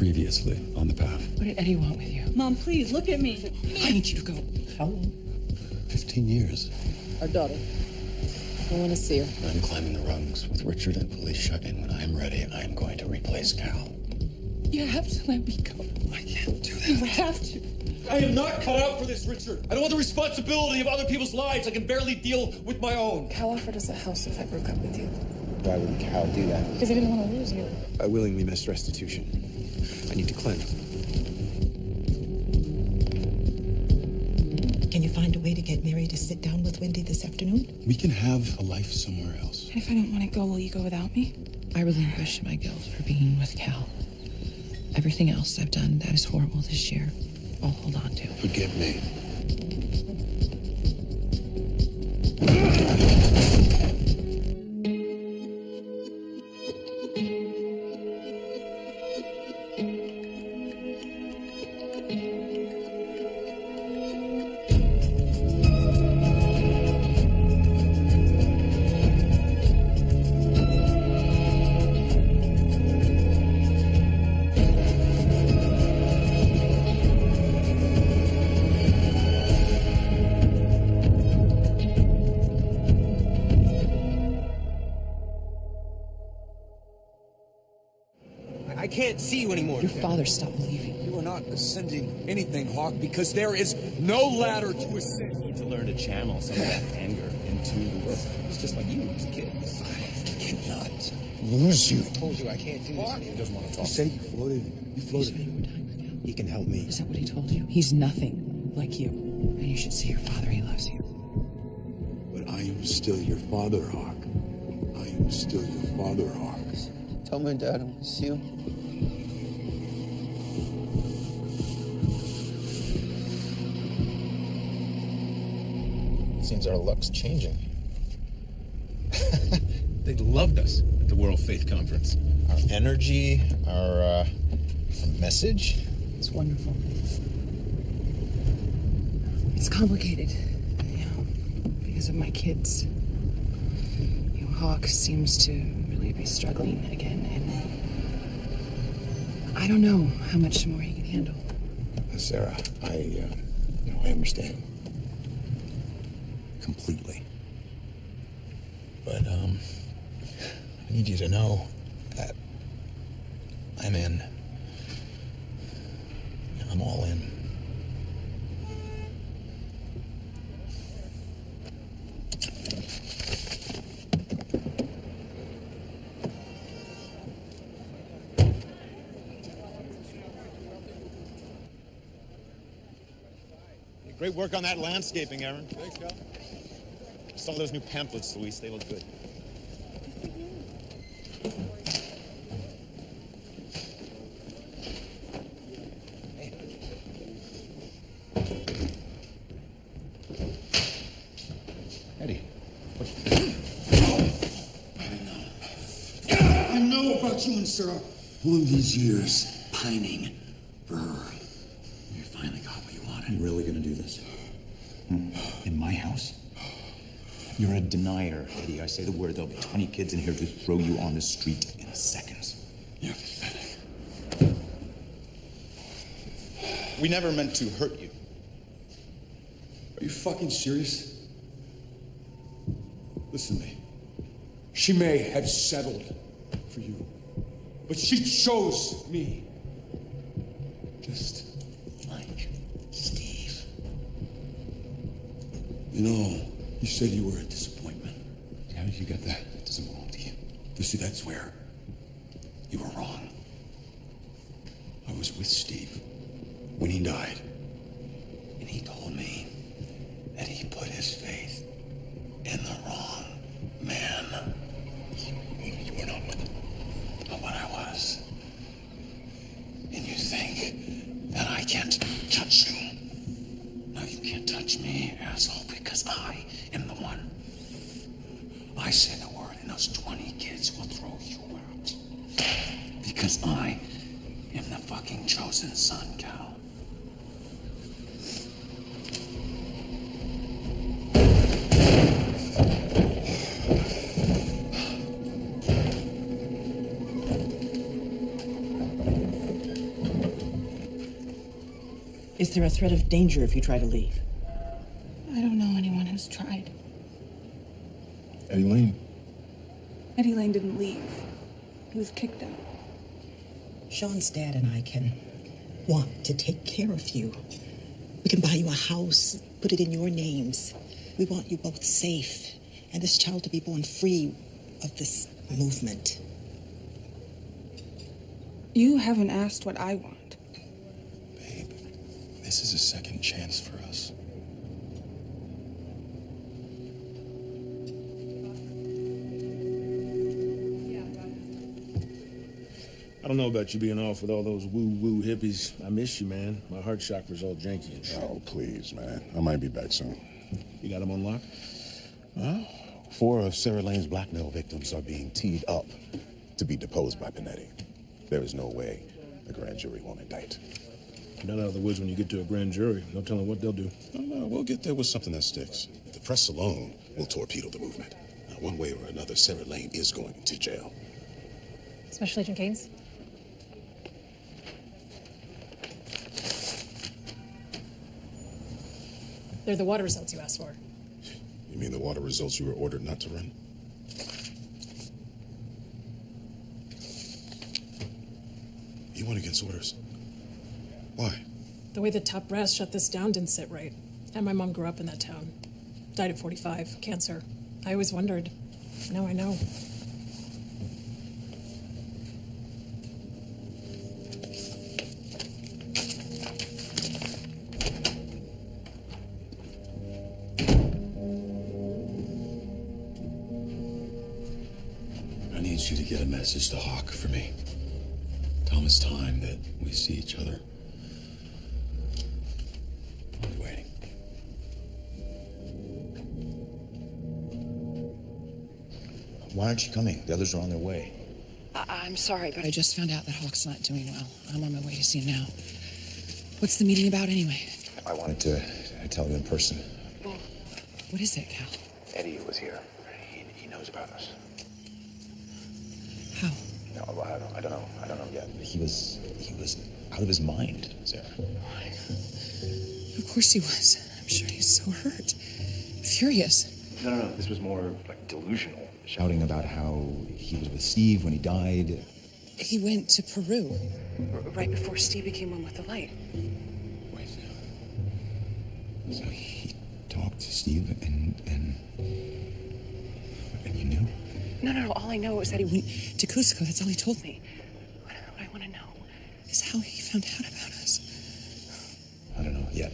previously on the path. What did Eddie want with you? Mom, please, look at me. I need you to go. How long? 15 years. Our daughter. I want to see her. I'm climbing the rungs with Richard and police shut in. When I am ready, I am going to replace Cal. You have to let me go. I can't do that. You have to. I am not cut out for this, Richard. I don't want the responsibility of other people's lives. I can barely deal with my own. Cal offered us a house if I broke up with you. Why would Cal do that? Because he didn't want to lose you. I willingly missed restitution. I need to cleanse. Can you find a way to get Mary to sit down with Wendy this afternoon? We can have a life somewhere else. And if I don't want to go, will you go without me? I relinquish my guilt for being with Cal. Everything else I've done that is horrible this year, I'll hold on to. Forgive me. I can't see you anymore. Your father stopped believing. You are not ascending anything, Hawk, because there is no ladder to ascend. You need to learn to channel some of that anger into... It's just like you as a kid. I cannot lose you. I told you I can't do this. He doesn't want to talk. You say you floated. You floated. He can help me. Is that what he told you? He's nothing like you. And you should see your father. He loves you. But I am still your father, Hawk. I am still your father, Hawk. Tell my dad I miss you. Seems our luck's changing. They loved us at the World Faith Conference. Our energy, our message. It's wonderful. It's complicated, because of my kids. Hawk seems to really be struggling again, and I don't know how much more he can handle. Sarah, I understand. Completely. But, I need you to know that I'm in. I'm all in. Great work on that landscaping, Aaron. Thanks, Cal. Some of those new pamphlets, Luis, they look good. Hey. Eddie. What? I know about you and Sarah. All of these years, pining for her. You finally got what you wanted. You really gonna do this? In my house? You're a denier, Eddie. I say the word, there'll be 20 kids in here to throw you on the street in seconds. You're pathetic. We never meant to hurt you. Are you fucking serious? Listen to me. She may have settled for you, but she chose me. Just like Steve. You know, you said you were a disappointment. How did you get that? It doesn't belong to you. You see, that's where you were wrong. I was with Steve when he died, and he told me that he put his faith in the wrong man. You were not what I was. And you think that I can't touch you. No, you can't touch me, asshole, because I am the one. I say the word and those 20 kids will throw you out. Because I am the fucking chosen son, Cal. Is there a threat of danger if you try to leave? I don't know anyone who's tried. Eddie Lane. Eddie Lane didn't leave. He was kicked out. Sean's dad and I can want to take care of you. We can buy you a house, put it in your names. We want you both safe, and this child to be born free of this movement. You haven't asked what I want. Babe, this is a second chance for us. I don't know about you being off with all those woo-woo hippies. I miss you, man. My heart chakra's all janky and shit. Oh, please, man. I might be back soon. You got them on lock? Well, 4 of Sarah Lane's blackmail victims are being teed up to be deposed by Panetti. There is no way the grand jury won't indict. You're not out of the woods when you get to a grand jury. No telling what they'll do. No, we'll get there with something that sticks. The press alone will torpedo the movement. Now, one way or another, Sarah Lane is going to jail. Special Agent Gaines? They're the water results you asked for. You mean the water results you were ordered not to run? You went against orders. Why? The way the top brass shut this down didn't sit right. And my mom grew up in that town. Died at 45, cancer. I always wondered. Now I know. I need you to get a message to Hawk for me. Tell him it's time that we see each other. I'll be waiting. Why aren't you coming? The others are on their way. I'm sorry, but I just found out that Hawk's not doing well. I'm on my way to see him now. What's the meeting about anyway? I wanted to tell you in person. Well, what is it, Cal? Eddie was here. He knows about us. How? No, I don't know. I don't know yet. He was out of his mind, Sarah. Of course he was. I'm sure he's so hurt. Furious. No. This was more like delusional. Shouting about how he was with Steve when he died. He went to Peru right before Steve became one with the light. Wait. So he talked to Steve and you knew? No. All I know is that he went to Cusco. That's all he told me. What I want to know is how he found out about us. I don't know yet.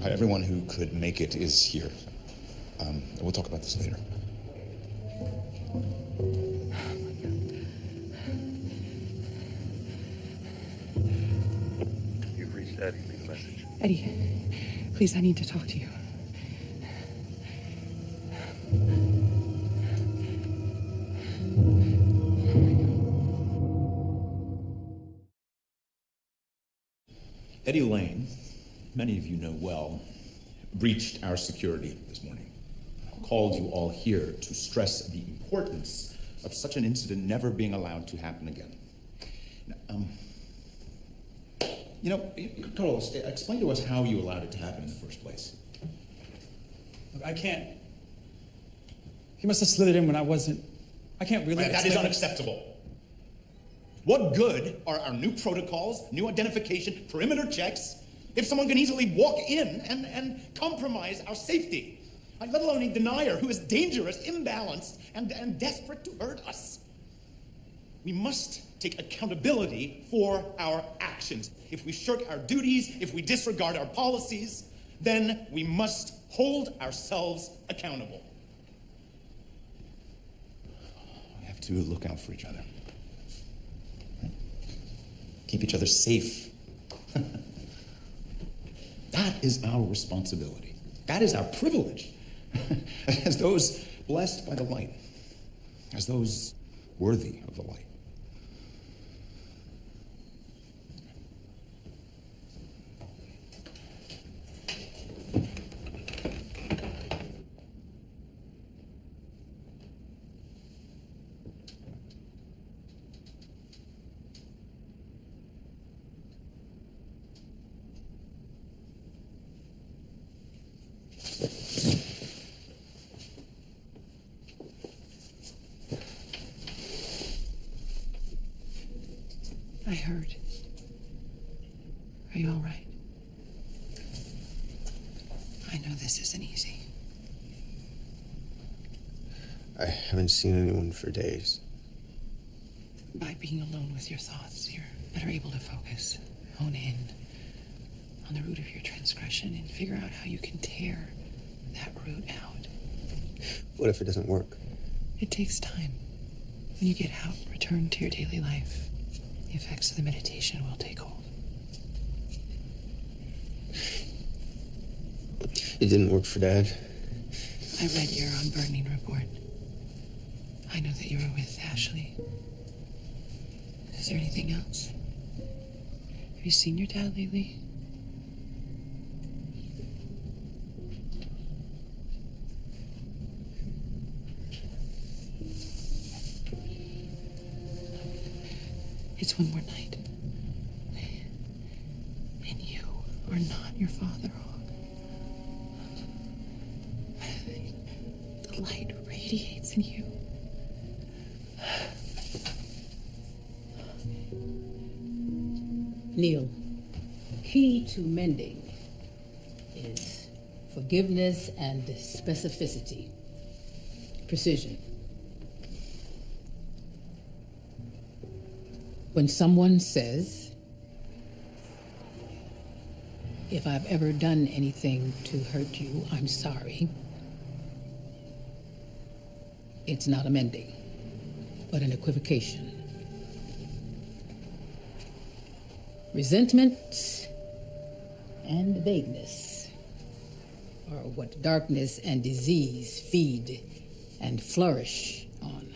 Everyone who could make it is here. We'll talk about this later. You've reached Eddie. Leave a message. Eddie, please, I need to talk to you. Eddie Lane, many of you know well, breached our security this morning. Called you all here to stress the importance of such an incident never being allowed to happen again. Carlos, explain to us how you allowed it to happen in the first place. Look, I can't. He must have slid it in when I wasn't. I can't really. That is unacceptable. What good are our new protocols, new identification, perimeter checks, if someone can easily walk in and compromise our safety? Let alone a denier who is dangerous, imbalanced, and desperate to hurt us. We must take accountability for our actions. If we shirk our duties, if we disregard our policies, then we must hold ourselves accountable. We have to look out for each other. Keep each other safe. That is our responsibility. That is our privilege. As those blessed by the light. As those worthy of the light. I heard. Are you all right? I know this isn't easy. I haven't seen anyone for days. By being alone with your thoughts, you're better able to focus, hone in on the root of your transgression, and figure out how you can tear that root out. What if it doesn't work? It takes time. When you get out, return to your daily life, the effects of the meditation will take hold. It didn't work for Dad. I read your unburdening report. I know that you were with Ashley. Is there anything else? Have you seen your dad lately? It's one more night. And you are not your father, Hawk. The light radiates in you. Neil, key to mending is forgiveness and specificity, precision. When someone says, if I've ever done anything to hurt you, I'm sorry, it's not a mending, but an equivocation. Resentment and vagueness are what darkness and disease feed and flourish on.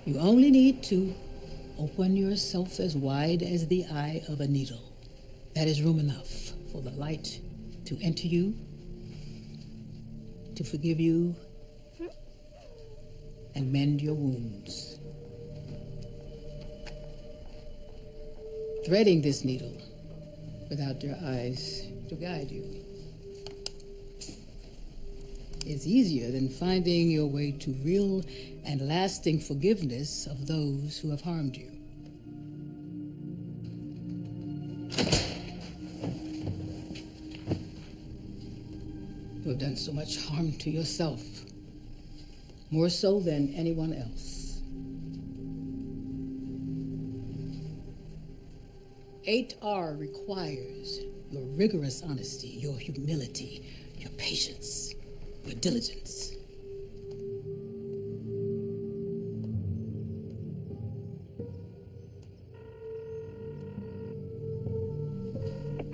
You only need to open yourself as wide as the eye of a needle. That is room enough for the light to enter you, to forgive you, and mend your wounds. Threading this needle without your eyes to guide you is easier than finding your way to real and lasting forgiveness of those who have harmed you. You have done so much harm to yourself, more so than anyone else. 8R requires your rigorous honesty, your humility, your patience, your diligence.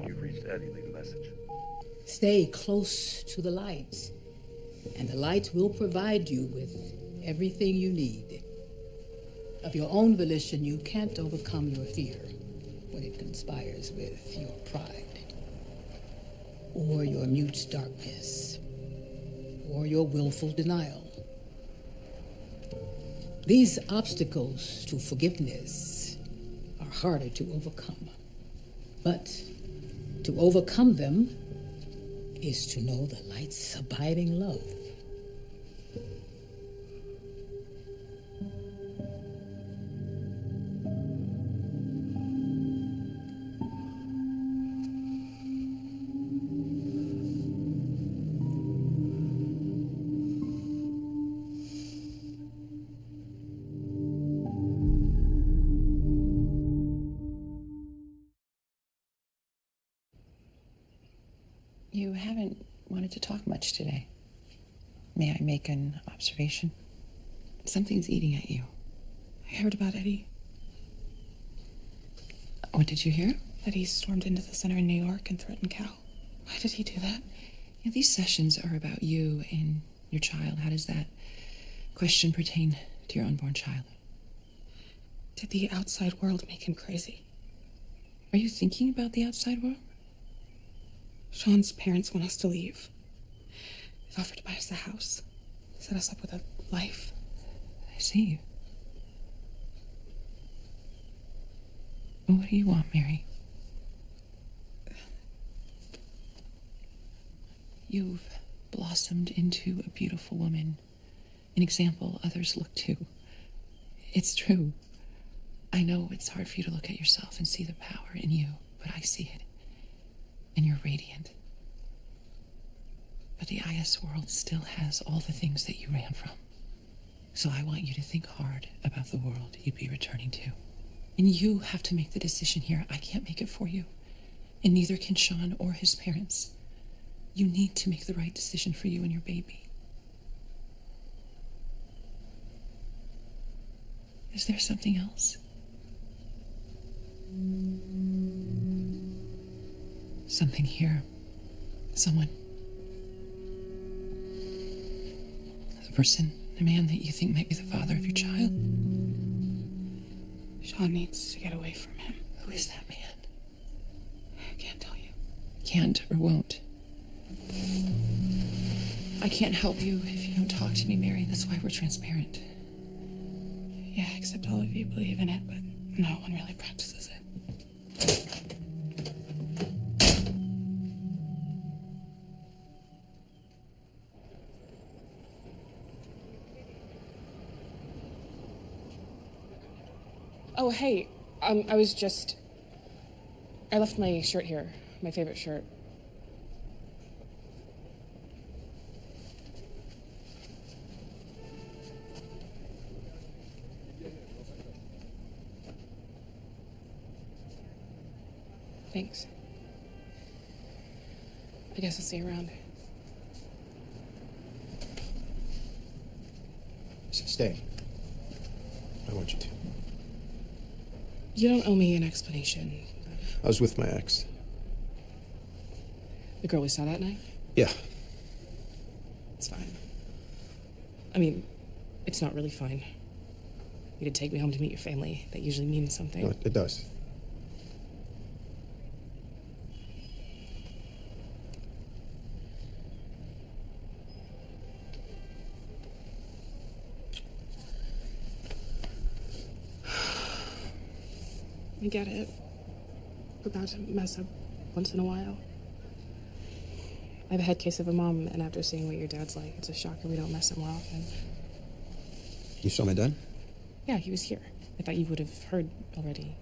You've reached Eddie. Leave a message. Stay close to the light, and the light will provide you with everything you need. Of your own volition, you can't overcome your fear when it conspires with your pride, or your mute darkness, or your willful denial. These obstacles to forgiveness are harder to overcome, but to overcome them is to know the light's abiding love. You haven't wanted to talk much today. May I make an observation? Something's eating at you. I heard about Eddie. What did you hear? That he stormed into the center in New York and threatened Cal. Why did he do that? You know, these sessions are about you and your child. How does that question pertain to your unborn child? Did the outside world make him crazy? Are you thinking about the outside world? Sean's parents want us to leave. They've offered to buy us a house, set us up with a life. I see. What do you want, Mary? You've blossomed into a beautiful woman, an example others look to. It's true. I know it's hard for you to look at yourself and see the power in you, but I see it. And you're radiant. But the IS world still has all the things that you ran from. So I want you to think hard about the world you'd be returning to. And you have to make the decision here. I can't make it for you. And neither can Sean or his parents. You need to make the right decision for you and your baby. Is there something else? Something here. Someone. A person, a man that you think might be the father of your child. Sean needs to get away from him. Who is that man? I can't tell you. Can't or won't. I can't help you if you don't talk to me, Mary. That's why we're transparent. Yeah, except all of you believe in it, but no one really practices it. Oh, hey, I left my shirt here, my favorite shirt. Thanks. I guess I'll see you around. Stay. I want you to. You don't owe me an explanation. I was with my ex. The girl we saw that night? Yeah. It's fine. I mean, it's not really fine. You did take me home to meet your family. That usually means something. No, it does. I get it. We're about to mess up once in a while. I have a head case of a mom, and after seeing what your dad's like, it's a shocker we don't mess up more often. You saw my dad? Yeah, he was here. I thought you would have heard already.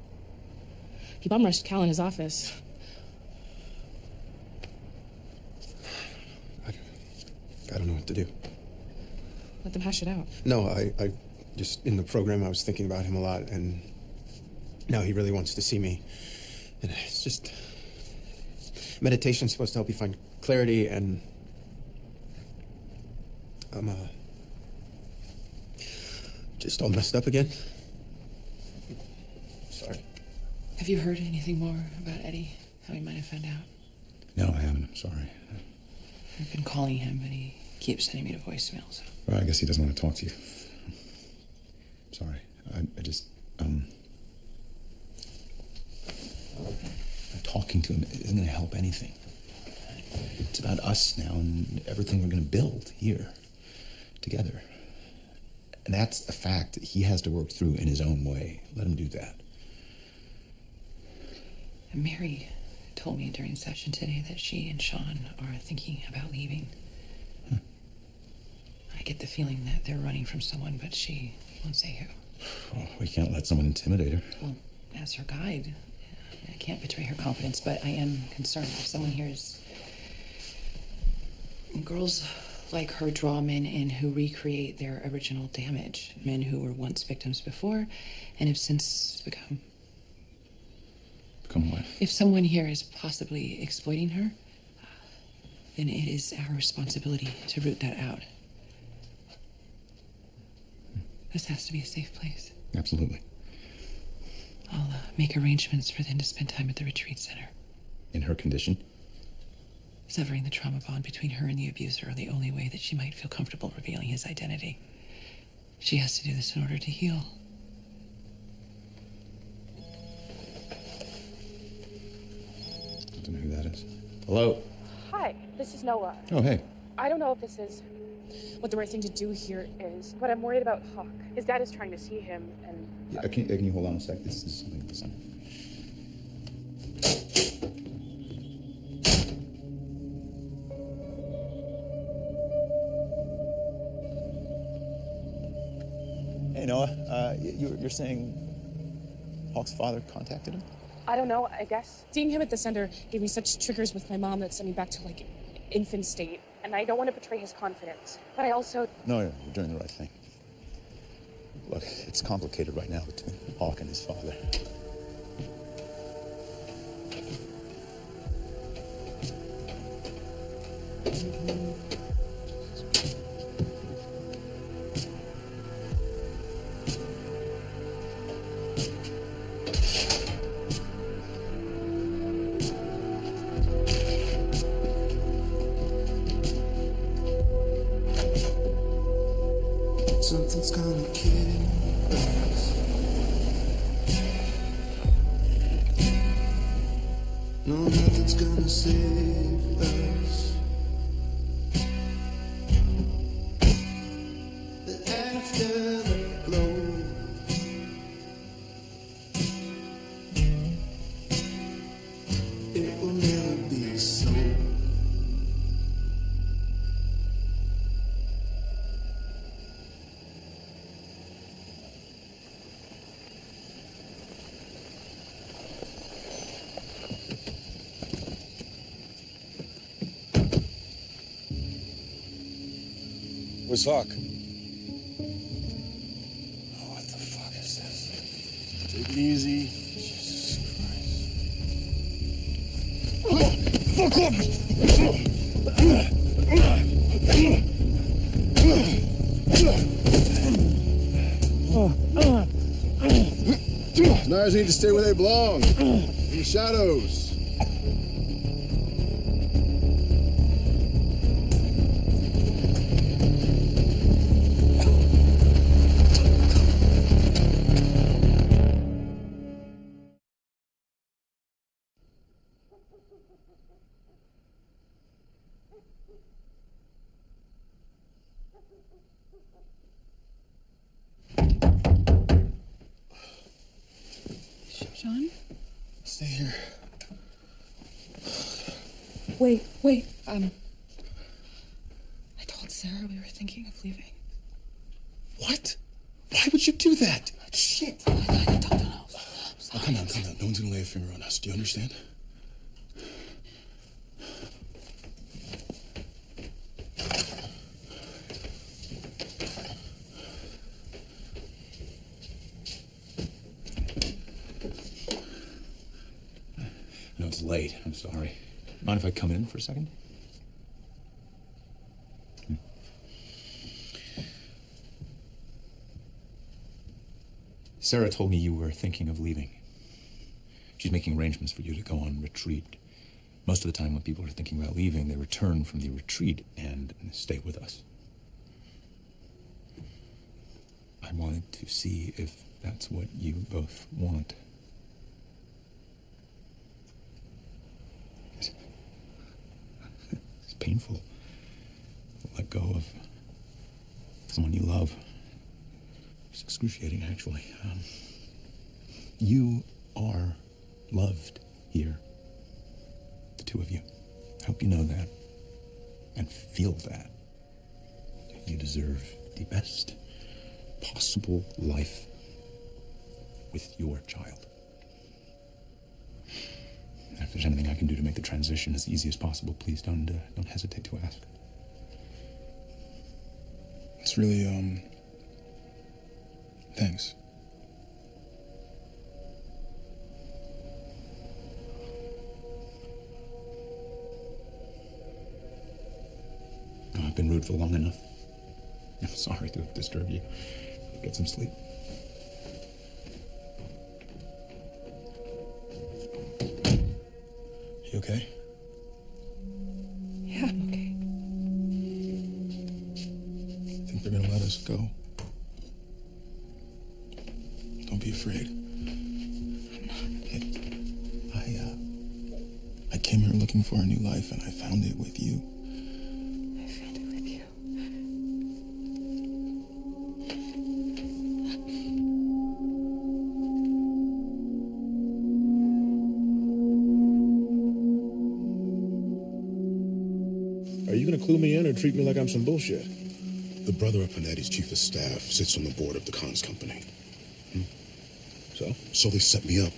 He bum rushed Cal in his office. I don't know what to do. Let them hash it out. No, I just, in the program, I was thinking about him a lot, and now he really wants to see me. And it's just... Meditation's supposed to help you find clarity, and I'm, just all messed up again. Sorry. Have you heard anything more about Eddie? How he might have found out? No, I haven't. I'm sorry. I've been calling him, but he keeps sending me to voicemail, so... Well, I guess he doesn't want to talk to you. Sorry. I just, talking to him isn't going to help anything. It's about us now and everything we're going to build here, together. And that's a fact that he has to work through in his own way. Let him do that. And Mary told me during session today that she and Sean are thinking about leaving. I get the feeling that they're running from someone, but she won't say who. Oh, we can't let someone intimidate her. Well, as her guide, I can't betray her confidence, but I am concerned if someone hears girls like her draw men in who recreate their original damage, men who were once victims before and have since become... Become what? If someone here is possibly exploiting her, then it is our responsibility to root that out. This has to be a safe place. Absolutely. I'll make arrangements for them to spend time at the retreat center. In her condition? Severing the trauma bond between her and the abuser are the only way that she might feel comfortable revealing his identity. She has to do this in order to heal. I don't know who that is. Hello? Hi, this is Noah. Oh, hey. I don't know if this is what the right thing to do here is, but I'm worried about Hawk. His dad is trying to see him, and... Yeah, can you hold on a sec? This is something to sign. Hey, Noah. You're saying Hawk's father contacted him? I don't know, I guess. Seeing him at the center gave me such triggers with my mom that sent me back to, like, infant state. And I don't want to betray his confidence. But I also... No, you're doing the right thing. Look, it's complicated right now between Hawk and his father. Something's gonna kill us. No, nothing's gonna save us. But after the blow, it will never be so. Where's Hawk? Oh, what the fuck is this? Take it easy. Fuck Knives need to stay where they belong. In the shadows. Sean? Stay here. Wait. I told Sarah we were thinking of leaving. What? Why would you do that? Shit. Oh, come on. No one's gonna lay a finger on us. Do you understand? I know it's late. I'm sorry. Mind if I come in for a second? Sarah told me you were thinking of leaving. She's making arrangements for you to go on retreat. Most of the time when people are thinking about leaving, they return from the retreat and stay with us. I wanted to see if that's what you both want. It's painful to let go of someone you love. It's excruciating, actually. You are loved here. The two of you. I hope you know that and feel that. You deserve the best possible life with your child. And if there's anything I can do to make the transition as easy as possible, please don't hesitate to ask. It's really, thanks. I've been rude for long enough. I'm sorry to have disturbed you. Get some sleep. You okay? Yeah, I'm okay. Think they're gonna let us go? Don't be afraid. I'm not. I came here looking for a new life, and I found it with you. I found it with you. Are you gonna clue me in or treat me like I'm some bullshit? The brother of Panetti's chief of staff sits on the board of the Cons Company. So? So they set me up.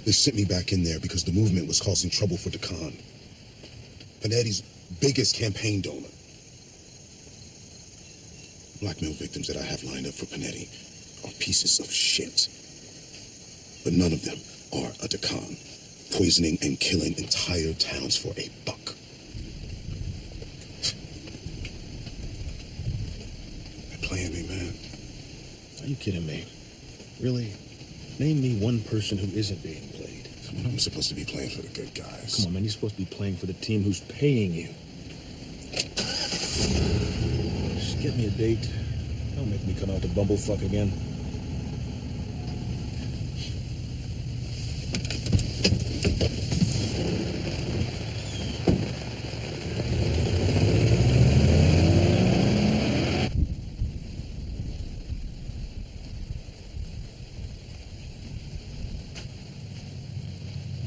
They sent me back in there because the movement was causing trouble for Deccan, Panetti's biggest campaign donor. Blackmail victims that I have lined up for Panetti are pieces of shit. But none of them are a Deccan, poisoning and killing entire towns for a buck. They're playing me, man. Are you kidding me? Really? Name me one person who isn't being played. I'm supposed to be playing for the good guys. Come on, man. You're supposed to be playing for the team who's paying you. Just get me a date. Don't make me come out to bumblefuck again.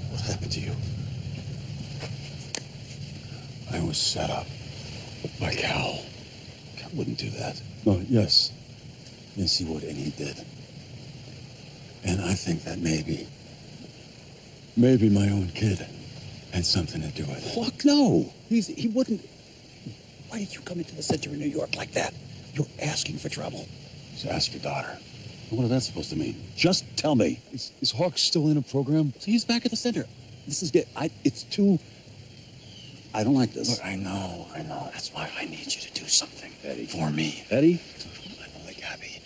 What happened to you? I was set up by Cal. Cal wouldn't do that. No, yes. Yes, he would, and he did. And I think that maybe my own kid had something to do with it. Fuck no. He wouldn't. Why did you come into the center of New York like that? You're asking for trouble. Just ask your daughter. What is that supposed to mean? Just tell me. Is Hawk still in a program? So he's back at the center. This is it's too. I don't like this. Look, I know. That's why I need you to do something, Eddie, for me. Eddie? I know that Gabby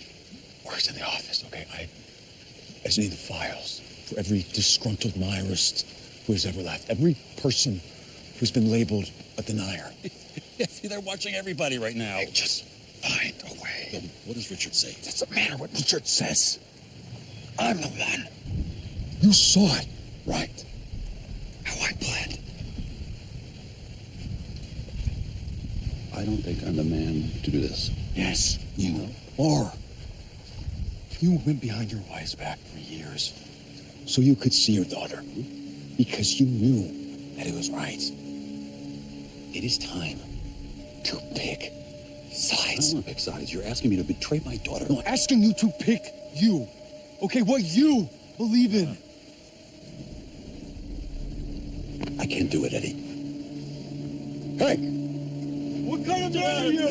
works in the office, okay? I just need the files for every disgruntled Nairist who has ever left. Every person who's been labeled a denier. See, they're watching everybody right now. Hey, just find a way. Then what does Richard say? It doesn't matter what Richard says. I'm the one. You saw it, right? How I bled. I don't think I'm the man to do this. Yes, you are. You went behind your wife's back for years so you could see your daughter because you knew that it was right. It is time to pick sides. I don't want to pick sides. You're asking me to betray my daughter. No, I'm asking you to pick you. Okay, what you believe in. I can't do it, Eddie. Hey! What kind of man are you?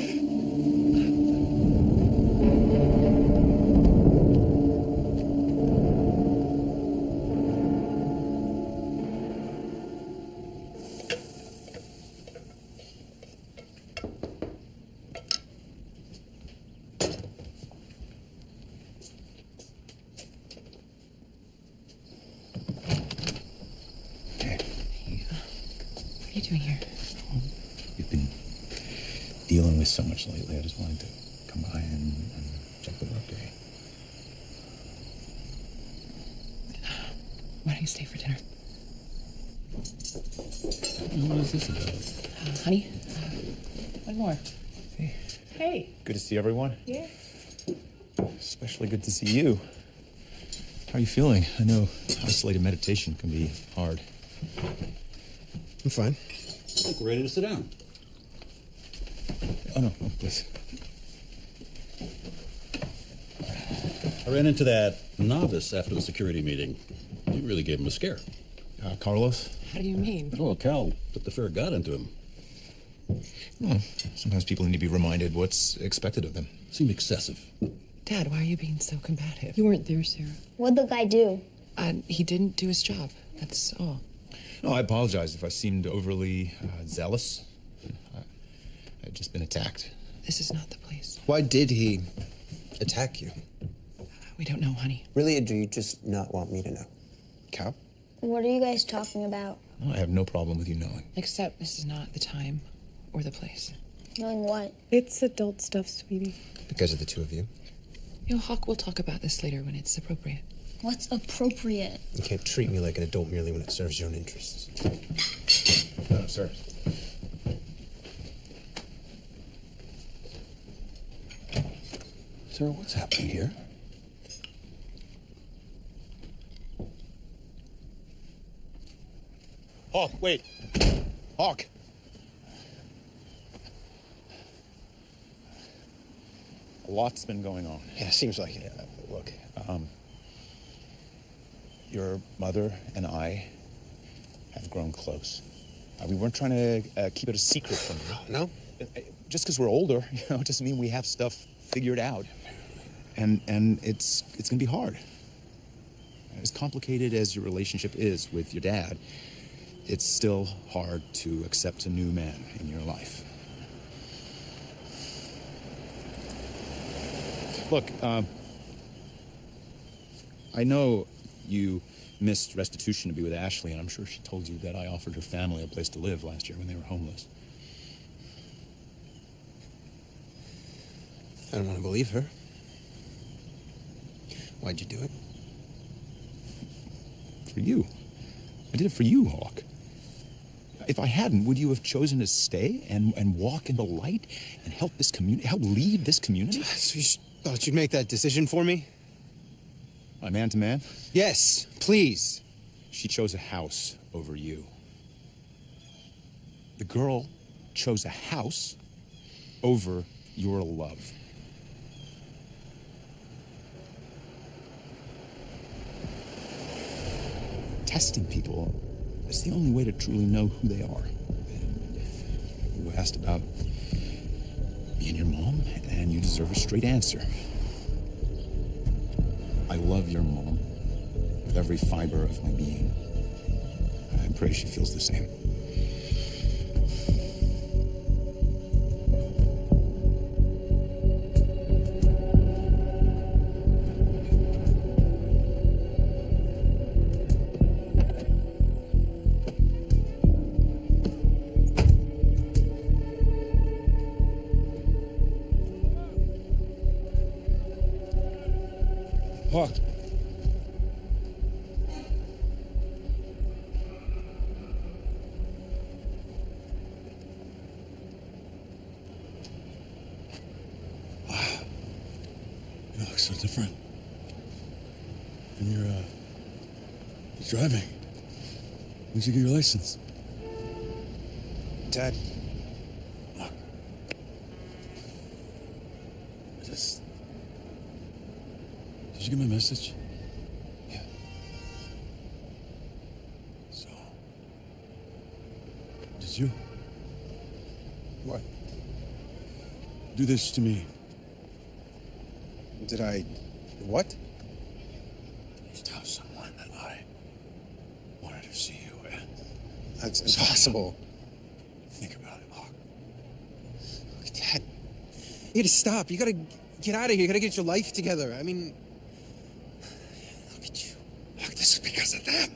What are you doing here? You've been dealing with so much lately. I just wanted to come by and check the workday. Why don't you stay for dinner? What is this about? Honey, one more. Hey. Good to see everyone. Yeah. Especially good to see you. How are you feeling? I know isolated meditation can be hard. I'm fine. I think we're ready to sit down. Oh, no, please. I ran into that novice after the security meeting. You really gave him a scare. Carlos? How do you mean? Oh, Cal put the fear of God into him. Well, sometimes people need to be reminded what's expected of them. Seemed excessive. Dad, why are you being so combative? You weren't there, Sarah. What'd the guy do? He didn't do his job. That's all. No, I apologize if I seemed overly zealous. I'd just been attacked. This is not the place. Why did he attack you? We don't know, honey. Really, or do you just not want me to know? Cal? What are you guys talking about? Well, I have no problem with you knowing. Except this is not the time or the place. Knowing what? It's adult stuff, sweetie. Because of the two of you? You know, Hawk, we'll talk about this later when it's appropriate. What's appropriate? You can't treat me like an adult merely when it serves your own interests. No, sir. Sarah, what's happening here? Hawk, wait. Hawk. A lot's been going on. Yeah, seems like it. Look. Your mother and I have grown close. We weren't trying to keep it a secret from you. No? Just because we're older, doesn't mean we have stuff figured out. And it's gonna be hard. As complicated as your relationship is with your dad, it's still hard to accept a new man in your life. Look, I know you missed restitution to be with Ashley, and I'm sure she told you that I offered her family a place to live last year when they were homeless. I don't want to believe her. Why'd you do it? For you. I did it for you, Hawk. If I hadn't, would you have chosen to stay and walk in the light and help this community, help lead this community? So you thought you'd make that decision for me? Man to man? Yes, please. She chose a house over you. The girl chose a house over your love. Testing people is the only way to truly know who they are. You asked about me and your mom, and you deserve a straight answer. I love your mom with every fiber of my being. I pray she feels the same. Hawk. You look so different. And you're driving. When'd you get your license? Dad. Look. Did you get my message? Yeah. So. Did you? What? Do this to me. Did I... what? Tell someone that I wanted to see you and... That's impossible. Think about it, Hawk. Dad, you gotta stop. You gotta get out of here. You gotta get your life together. I mean... Look at you. Look, this is because of them.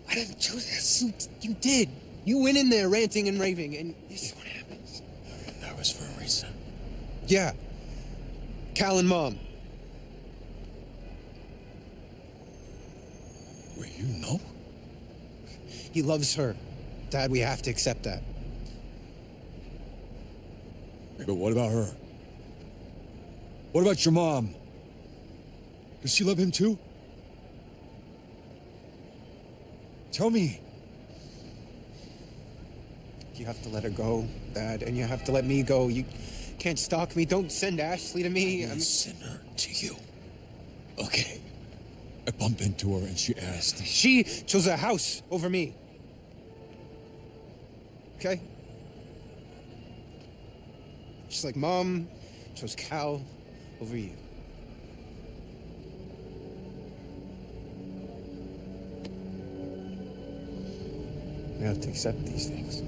I didn't do this. You did. You went in there ranting and raving, and this is what happens. That was for a reason. Yeah. Cal and Mom. Wait, you know? He loves her. Dad, we have to accept that. But what about her? What about your mom? Does she love him too? Tell me. You have to let her go, Dad, and you have to let me go. You can't stalk me. Don't send Ashley to me. I'm send her to you. Okay. I bumped into her and she asked. She chose a house over me. Okay? Just like Mom chose Cal over you. We have to accept these things.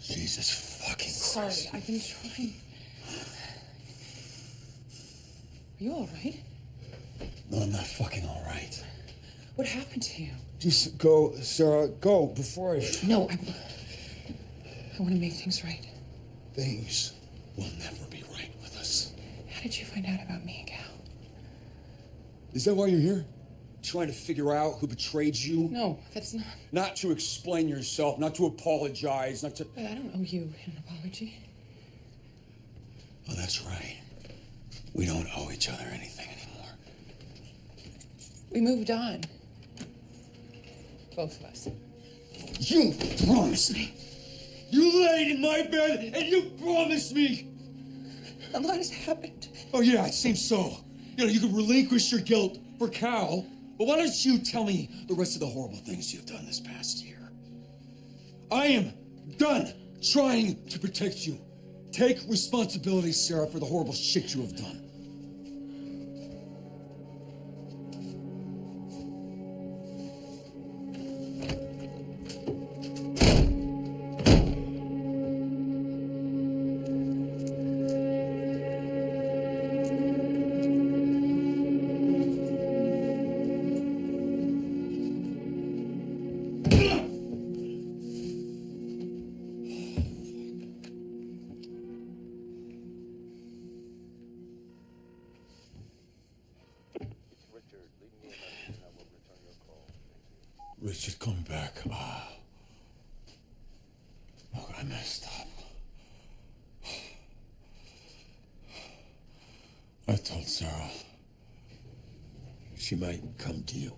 Jesus fucking Sorry, Christ. I've been trying. Are you all right? No, I'm not fucking all right. What happened to you? Just go, Sarah. Go before I... No, I want to make things right. Things will never be right with us. How did you find out about me and Cal? Is that why you're here? Trying to figure out who betrayed you? No, that's not. Not to explain yourself, not to apologize, not to... But I don't owe you an apology. Oh, that's right. We don't owe each other anything anymore. We moved on. Both of us. You promised me. You laid in my bed and you promised me. A lot has happened. Oh, yeah, it seems so. You know, you could relinquish your guilt for Cal, but why don't you tell me the rest of the horrible things you've done this past year? I am done trying to protect you. Take responsibility, Sarah, for the horrible shit you have done. Richard, coming back. Look, I messed up. I told Sarah she might come to you.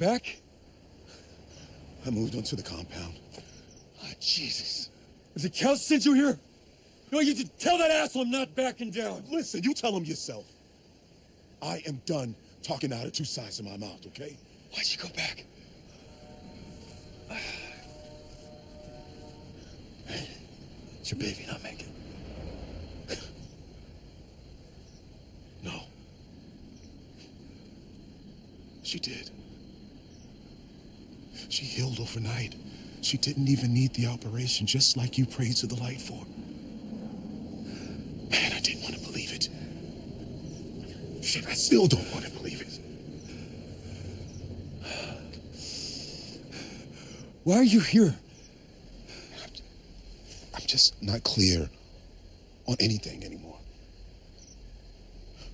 back? I moved onto the compound. Oh, Jesus. If the count sent you here, you know, you should tell that asshole I'm not backing down. Listen, you tell him yourself. I am done talking out of two sides of my mouth, okay? Why'd you go back? It's your baby, not Megan. No. She did. She healed overnight. She didn't even need the operation, just like you prayed to the light for. Man, I didn't want to believe it. Shit, I still don't want to believe it. Why are you here? I'm just not clear on anything anymore.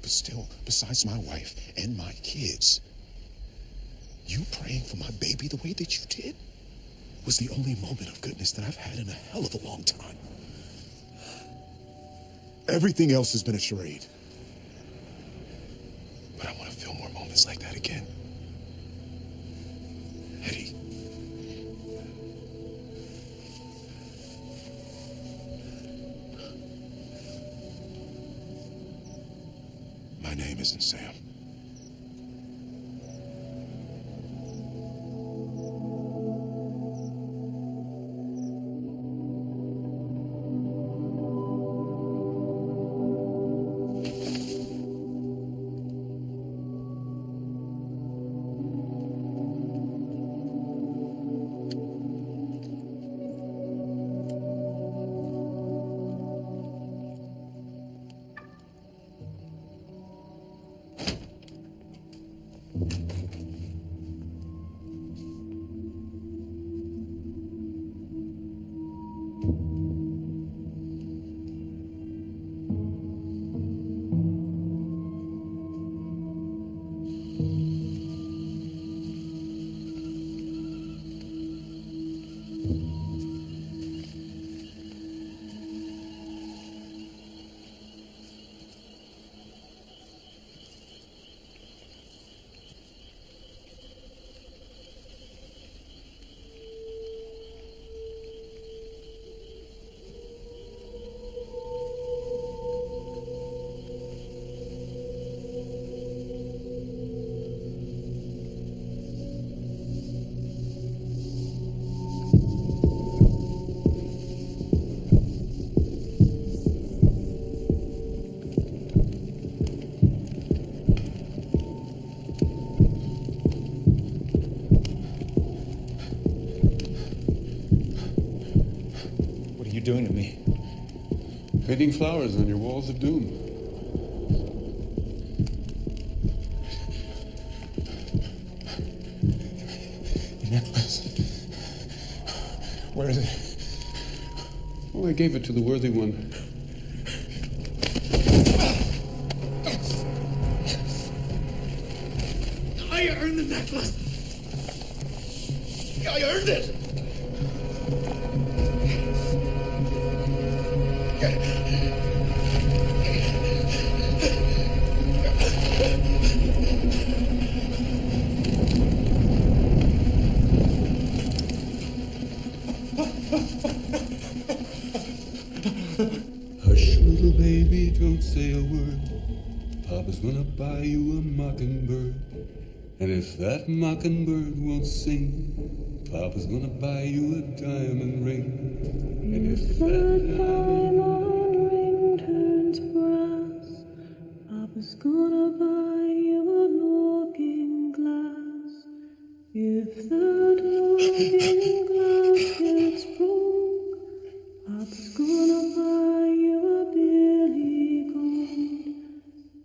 But still, besides my wife and my kids, you praying for my baby the way that you did was the only moment of goodness that I've had in a hell of a long time. Everything else has been a charade. But I want to feel more moments like that again. Eddie. My name isn't Sam. Doing to me? Painting flowers on your walls of doom. Your necklace. Where is it? Well, I gave it to the worthy one. I earned the necklace. I earned it. Hush, little baby, don't say a word. Papa's gonna buy you a mockingbird. And if that mockingbird won't sing, Papa's gonna buy you a diamond ring. And if that diamond ring turns brass, Papa's gonna buy you a looking glass. If that looking glass gets broke, Papa's gonna buy you a billy goat.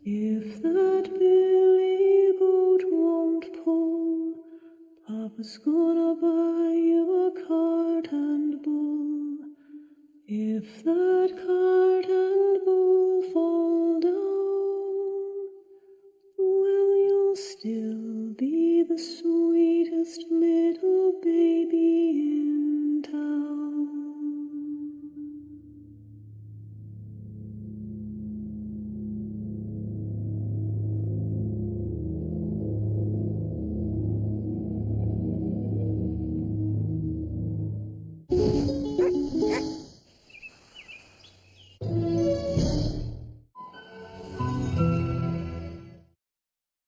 If that billy goat won't pull, Papa's gonna buy you a cart and bull. If that cart and bull fall down, will you still be the sweetest man